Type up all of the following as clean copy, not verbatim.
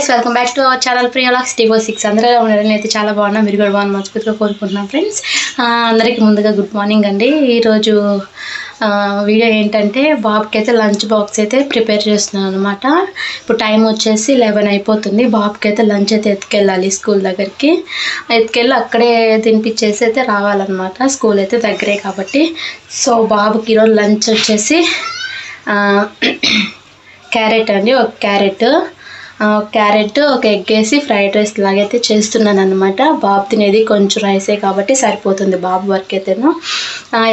Guys, welcome back to our channel ప్రియాలాక్స్ T46. అందరూ ఎలా ఉన్నారని అయితే చాలా బాగున్నా, మీరు కూడా బాగున్నా మనస్ఫూర్తిగా కోరుకుంటున్నాం ఫ్రెండ్స్. అందరికీ ముందుగా గుడ్ మార్నింగ్ అండి. ఈరోజు వీడియో ఏంటంటే బాబుకి అయితే లంచ్ బాక్స్ అయితే ప్రిపేర్ చేస్తున్నాను అనమాట. ఇప్పుడు టైం వచ్చేసి 11 అయిపోతుంది. బాబుకి అయితే లంచ్ అయితే ఎత్తుకెళ్ళాలి స్కూల్ దగ్గరికి. ఎత్తుకెళ్ళి అక్కడే తినిపించేసి అయితే రావాలన్నమాట. స్కూల్ అయితే దగ్గరే కాబట్టి. సో బాబుకి ఈరోజు లంచ్ వచ్చేసి క్యారెట్ అండి, ఒక క్యారెట్ ఒక ఎగ్ వేసి ఫ్రైడ్ రైస్ లాగైతే చేస్తున్నాను అనమాట. బాబు తినేది కొంచెం రైసే కాబట్టి సరిపోతుంది బాబు వర్క్ అయితేను.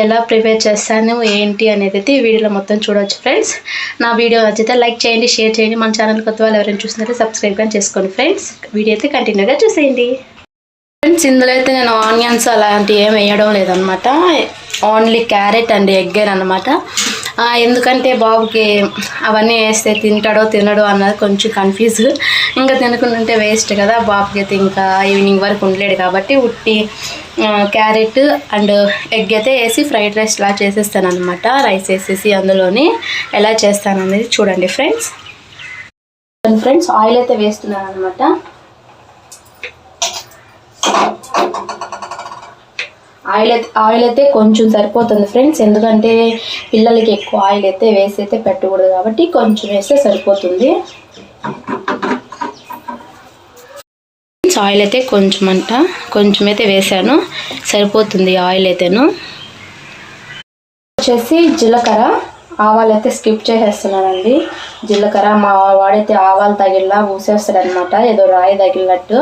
ఎలా ప్రిపేర్ చేస్తాను ఏంటి అనేది అయితే ఈ వీడియోలో మొత్తం చూడవచ్చు ఫ్రెండ్స్. నా వీడియో నచ్చితే లైక్ చేయండి, షేర్ చేయండి. మన ఛానల్ కొత్త వాళ్ళు ఎవరైనా చూస్తున్నారో సబ్స్క్రైబ్ కానీ చేసుకోండి ఫ్రెండ్స్. వీడియో అయితే కంటిన్యూగా చూసేయండి ఫ్రెండ్స్. ఇందులో అయితే నేను ఆనియన్స్ అలాంటివి ఏం వేయడం లేదనమాట. ఓన్లీ క్యారెట్ అండ్ ఎగ్ అనమాట. ఎందుకంటే బాబుకి అవన్నీ వేస్తే తింటాడో తినడో అన్నది కొంచెం కన్ఫ్యూజ్. ఇంకా తినకుంటుంటే వేస్ట్ కదా. బాబుకి అయితే ఇంకా ఈవినింగ్ వరకు ఉండలేడు కాబట్టి ఉట్టి క్యారెట్ అండ్ ఎగ్ అయితే వేసి ఫ్రైడ్ రైస్ లా చేసేస్తాను అనమాట. రైస్ వేసేసి అందులోని ఎలా చేస్తాను అనేది చూడండి ఫ్రెండ్స్. ఆయిల్ అయితే వేస్తున్నాను అనమాట. ఆయిల్ అయితే కొంచెం సరిపోతుంది ఫ్రెండ్స్. ఎందుకంటే పిల్లలకి ఎక్కువ ఆయిల్ అయితే వేసి అయితే పెట్టకూడదు కాబట్టి కొంచెం వేస్తే సరిపోతుంది. ఆయిల్ అయితే కొంచెం అయితే వేసాను, సరిపోతుంది ఆయిల్ అయితేను. వచ్చేసి జీలకర్ర, ఆవాలు అయితే స్కిప్ చేసేస్తున్నానండి. జీలకర్ర మా వాడైతే ఆవాలు తగిలిలా ఊసేస్తాడనమాట, ఏదో రాయి తగిలినట్టు.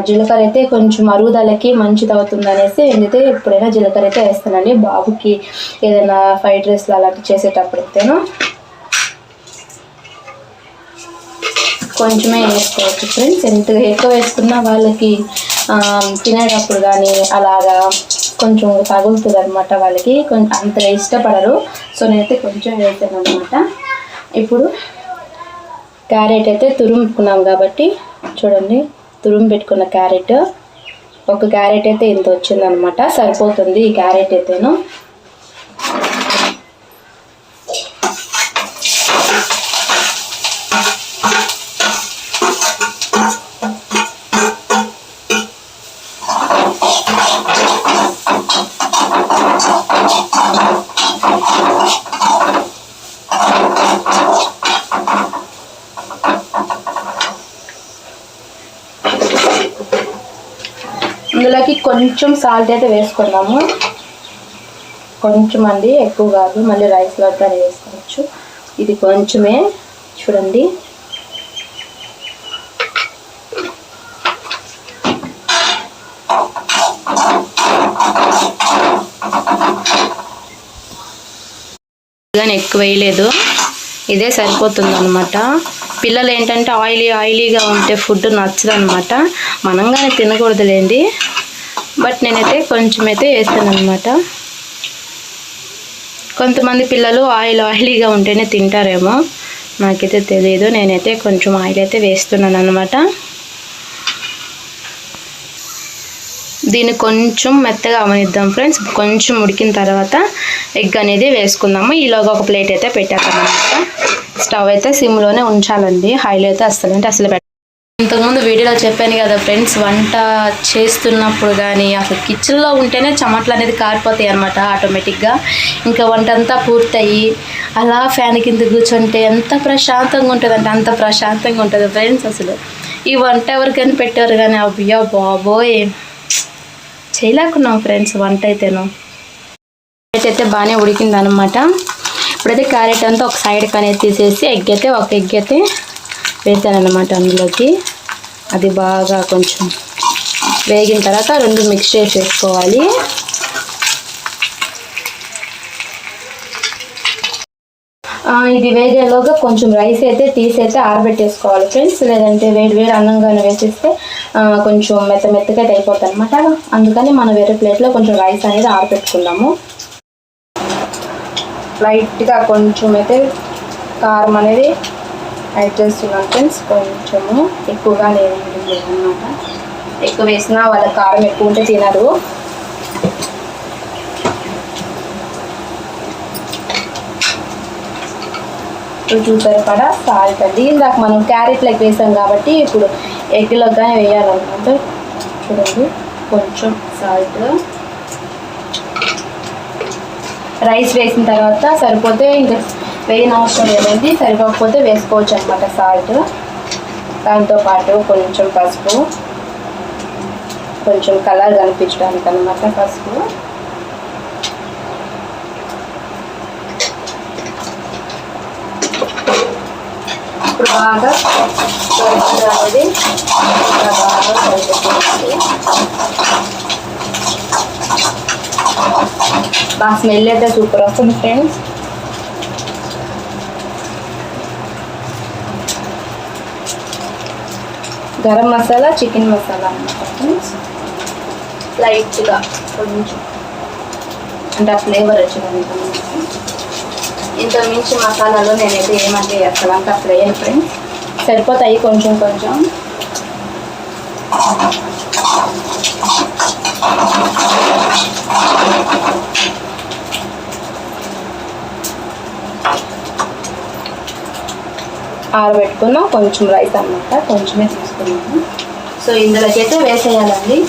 జీలకర్ర అయితే కొంచెం అరుగుదలకి మంచిది అవుతుంది అనేసి నేనైతే ఎప్పుడైనా జీలకర్ర అయితే వేస్తానండి. బాబుకి ఏదైనా ఫ్రైడ్ రైస్లు అలాంటివి చేసేటప్పుడు అయితేను కొంచెమే వేసుకోవచ్చు ఫ్రెండ్స్. ఎంత ఎక్కువ వేసుకున్నా వాళ్ళకి తినేటప్పుడు కానీ అలాగా కొంచెం తగులుతుంది అనమాట. వాళ్ళకి కొంచెం అంతగా ఇష్టపడరు. సో నేనైతే కొంచెం వేస్తాను అనమాట. ఇప్పుడు క్యారెట్ అయితే తురుముకున్నాం కాబట్టి చూడండి, తురుము పెట్టుకున్న క్యారెట్, ఒక క్యారెట్ అయితే ఇంత వచ్చిందనమాట, సరిపోతుంది ఈ క్యారెట్ అయితేను. ఇందులోకి కొంచెం సాల్ట్ అయితే వేసుకున్నాము. కొంచెం అండి, ఎక్కువ కాదు. మళ్ళీ రైస్లో కానీ వేసుకోవచ్చు. ఇది కొంచెమే చూడండి. కానీ ఎక్కువ వేయలేదు, ఇదే సరిపోతుంది అనమాట. పిల్లలు ఏంటంటే ఆయిలీగా ఉంటే ఫుడ్ నచ్చదు అనమాట. మనం కానీ తినకూడదులేండి. బట్ నేనైతే కొంచెం అయితే వేస్తాను అనమాట. కొంతమంది పిల్లలు ఆయిలీగా ఉంటేనే తింటారేమో, నాకైతే తెలియదు. నేనైతే కొంచెం ఆయిల్ అయితే వేస్తున్నాను అనమాట. దీన్ని కొంచెం మెత్తగా అవనిద్దాం ఫ్రెండ్స్. కొంచెం ఉడికిన తర్వాత ఎగ్ అనేది వేసుకుందాము. ఈలోగా ఒక ప్లేట్ అయితే పెట్టాకనమాట. స్టవ్ అయితే సిమ్లోనే ఉంచాలండి, హైలో అయితే అసలు ఇంతకుముందు వీడియోలో చెప్పాను కదా ఫ్రెండ్స్, వంట చేస్తున్నప్పుడు కానీ అసలు కిచెన్లో ఉంటేనే చెమటలు అనేది కారిపోతాయి అనమాట ఆటోమేటిక్గా. ఇంకా వంట అంతా పూర్తయి అలా ఫ్యాన్ కింద కూర్చుంటే ఎంత ప్రశాంతంగా ఉంటుంది అంటే అంత ప్రశాంతంగా ఉంటుంది ఫ్రెండ్స్. అసలు ఈ వంట ఎవరికైనా పెట్టారు కానీ అయ్యో బాబోయ్ చేయలేకున్నాం ఫ్రెండ్స్ వంట అయితేను. అయితే బాగానే ఉడికిందనమాట. ఇప్పుడైతే క్యారెట్ అంతా ఒక సైడ్కి అనేది తీసేసి ఒక ఎగ్ అయితే వేసానమాట అందులోకి. అది బాగా కొంచెం వేగిన తర్వాత రెండు మిక్స్ చేసేసుకోవాలి. ఇది వేగేలోగా కొంచెం రైస్ అయితే తీసైతే ఆరబెట్టేసుకోవాలి ఫ్రెండ్స్. లేదంటే వేడి అన్నంగానే వేసేస్తే కొంచెం మెత్తగా అయిపోతుంది అనమాట. అందుకని మనం వేరే ప్లేట్లో కొంచెం రైస్ అనేది ఆరబెట్టుకుందాము. లైట్గా కొంచెం అయితే కారం అనేది యాడ్ చేస్తున్నాను ఫ్రెండ్స్. కొంచెము ఎక్కువగా లేదు అనమాట. ఎక్కువ వేసినా వాళ్ళ కారం ఎక్కువ ఉంటే తినరు. రుచి సరిపడా సాల్ట్ అండి. ఇందాక మనం క్యారెట్లోకి వేసాం కాబట్టి ఇప్పుడు ఎగ్లో కానీ వేయాలన్నమాట. చూడండి, కొంచెం సాల్ట్. రైస్ వేసిన తర్వాత సరిపోతే ఇంకా వేయని అవసరం లేదండి, సరిపోకపోతే వేసుకోవచ్చు అనమాట సాల్ట్. దాంతోపాటు కొంచెం పసుపు, కొంచెం కలర్ కనిపించడానికి అనమాట పసుపు. ఇప్పుడు బాగా అనేది బాగా కలిపేసుకోవాలి. బాగా స్మెల్ అయితే సూపర్ వస్తుంది ఫ్రెండ్స్. గరం మసాలా, చికెన్ మసాలా అన్నమాట ఫ్రెండ్స్. లైట్గా కొంచెం అంటే ఆ ఫ్లేవర్ వచ్చింది. ఇంత మించి మసాలాలో నేనైతే ఏమంటే అసలు అంత వేయను ఫ్రెండ్స్, సరిపోతాయి కొంచెం కొంచెం. ఆరబెట్టుకున్నాం కొంచెం రైస్ అన్నమాట, కొంచెమే తీసుకున్నాము. సో ఇందులోకి అయితే వేసేయాలండి.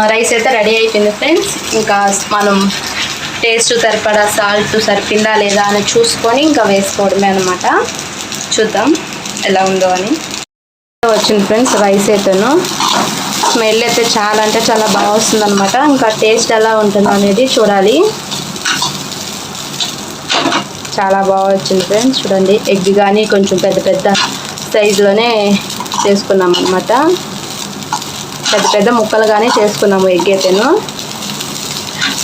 రైస్ అయితే రెడీ అయిపోయింది ఫ్రెండ్స్. ఇంకా మనం టేస్ట్ సరిపడా సాల్ట్ సరిపోయిందా లేదా అని చూసుకొని ఇంకా వేసుకోవడమే అనమాట. చూద్దాం ఎలా ఉందో అని. వచ్చింది ఫ్రెండ్స్ రైస్ అయితేను. స్మెల్ అయితే చాలా అంటే చాలా బాగా వస్తుంది అనమాట. ఇంకా టేస్ట్ ఎలా ఉంటుందో అనేది చూడాలి. చాలా బాగా వచ్చింది ఫ్రెండ్స్. చూడండి, ఎగ్ కానీ కొంచెం పెద్ద పెద్ద సైజులోనే చేసుకున్నాం అనమాట. పెద్ద పెద్ద ముక్కలుగానే చేసుకున్నాము ఎగ్ అయితేను.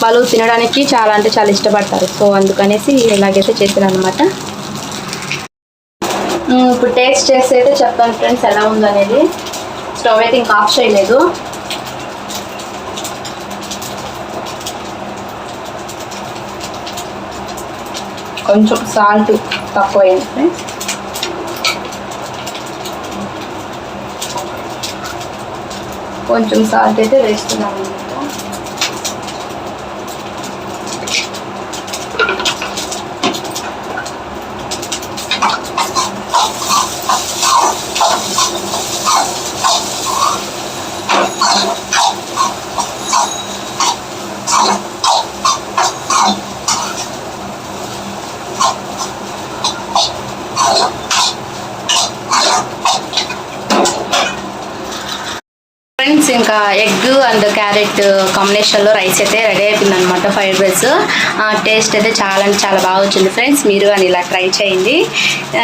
వాళ్ళు తినడానికి చాలా అంటే చాలా ఇష్టపడతారు, సో అందుకనేసి ఇలాగైతే చేసాను అనమాట. ఇప్పుడు టేస్ట్ చేసి అయితే చెప్తాను ఫ్రెండ్స్ ఎలా ఉందనేది. స్టవ్ అయితే ఇంకా ఆఫ్ చేయలేదు. కొంచెం సాల్ట్ తక్కువ అయింది ఫ్రెండ్స్. కొంచెం సాల్ట్ అయితే వేస్తున్నాను అనమాట. ఫ్రెండ్స్ ఇంకా ఎగ్ అండ్ క్యారెట్ కాంబినేషన్లో రైస్ అయితే రెడీ అయిపోయింది అనమాట. ఫ్రైడ్ రైస్ టేస్ట్ అయితే చాలా అంటే చాలా బాగా వచ్చింది ఫ్రెండ్స్. మీరు అని ఇలా ట్రై చేయండి.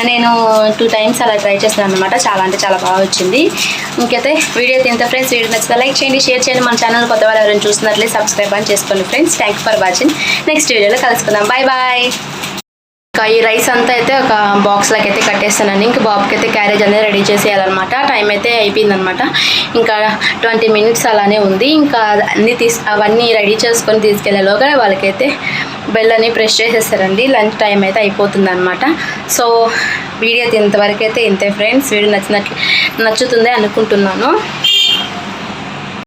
నేను 2 times అలా ట్రై చేస్తున్నాను అనమాట. చాలా అంటే చాలా బాగా వచ్చింది. ఇంకైతే వీడియో తింటే ఫ్రెండ్స్, వీడియో నచ్చితే లైక్ చేయండి, షేర్ చేయండి. మన ఛానల్ కొత్త వాళ్ళు ఎవరైనా చూస్తున్నట్లయితే సబ్స్క్రైబ్ అని చేసుకోండి friends. Thank you for watching. Next వీడియోలో కలుసుకుందాం. Bye bye. ఇంకా ఈ రైస్ అంతా అయితే ఒక బాక్స్లోకి అయితే కట్టేస్తానండి. ఇంకా బాబుకి అయితే క్యారేజ్ అనేది రెడీ చేసేయాలన్నమాట. టైం అయితే అయిపోయిందనమాట. ఇంకా 20 minutes అలానే ఉంది. ఇంకా అవన్నీ రెడీ చేసుకొని తీసుకెళ్ళేలోగా వాళ్ళకైతే బెల్ అని ప్రెస్ చేసేస్తారండి. లంచ్ టైం అయితే అయిపోతుంది అనమాట. సో వీడియో ఇంతవరకు అయితే ఇంతే ఫ్రెండ్స్. వీడియో నచ్చుతుంది అనుకుంటున్నాను.